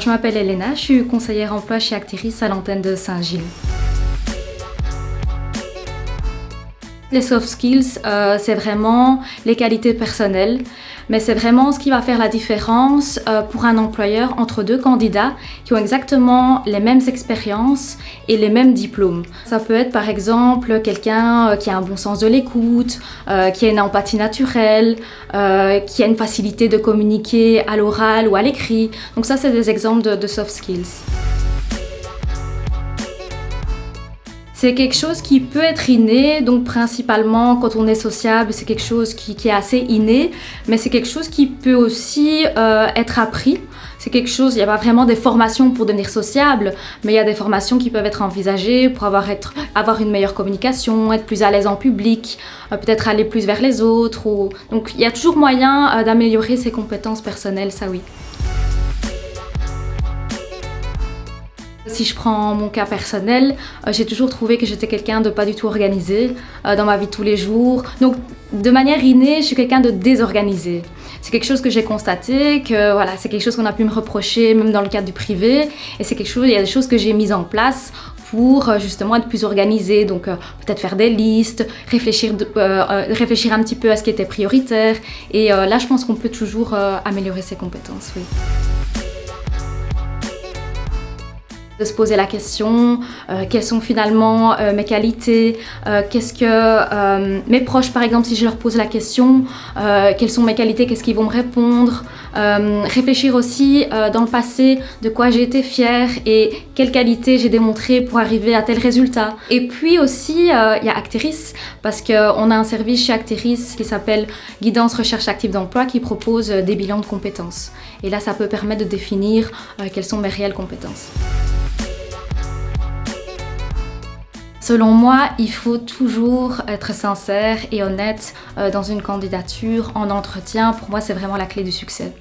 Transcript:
Je m'appelle Elena, je suis conseillère emploi chez Actiris à l'antenne de Saint-Gilles. Les soft skills, c'est vraiment les qualités personnelles, mais c'est vraiment ce qui va faire la différence pour un employeur entre deux candidats qui ont exactement les mêmes expériences et les mêmes diplômes. Ça peut être par exemple quelqu'un qui a un bon sens de l'écoute, qui a une empathie naturelle, qui a une facilité de communiquer à l'oral ou à l'écrit. Donc ça, c'est des exemples de soft skills. C'est quelque chose qui peut être inné, donc principalement quand on est sociable, c'est quelque chose qui est assez inné, mais c'est quelque chose qui peut aussi être appris. C'est quelque chose, il n'y a pas vraiment des formations pour devenir sociable, mais il y a des formations qui peuvent être envisagées pour avoir une meilleure communication, être plus à l'aise en public, peut-être aller plus vers les autres. Donc il y a toujours moyen d'améliorer ses compétences personnelles, ça oui. Si je prends mon cas personnel, j'ai toujours trouvé que j'étais quelqu'un de pas du tout organisé dans ma vie de tous les jours. Donc de manière innée, je suis quelqu'un de désorganisé. C'est quelque chose que j'ai constaté, que voilà, c'est quelque chose qu'on a pu me reprocher même dans le cadre du privé. Et c'est quelque chose, il y a des choses que j'ai mises en place pour justement être plus organisée. Donc peut-être faire des listes, réfléchir un petit peu à ce qui était prioritaire. Et là, je pense qu'on peut toujours améliorer ses compétences, oui. De se poser la question, quelles sont finalement mes qualités, qu'est-ce que mes proches par exemple, si je leur pose la question, quelles sont mes qualités, qu'est-ce qu'ils vont me répondre, réfléchir aussi dans le passé de quoi j'ai été fière et quelles qualités j'ai démontrées pour arriver à tel résultat. Et puis aussi il y a Actiris, parce qu'on a un service chez Actiris qui s'appelle Guidance Recherche Active d'Emploi qui propose des bilans de compétences. Et là ça peut permettre de définir quelles sont mes réelles compétences. Selon moi, il faut toujours être sincère et honnête dans une candidature, en entretien. Pour moi, c'est vraiment la clé du succès.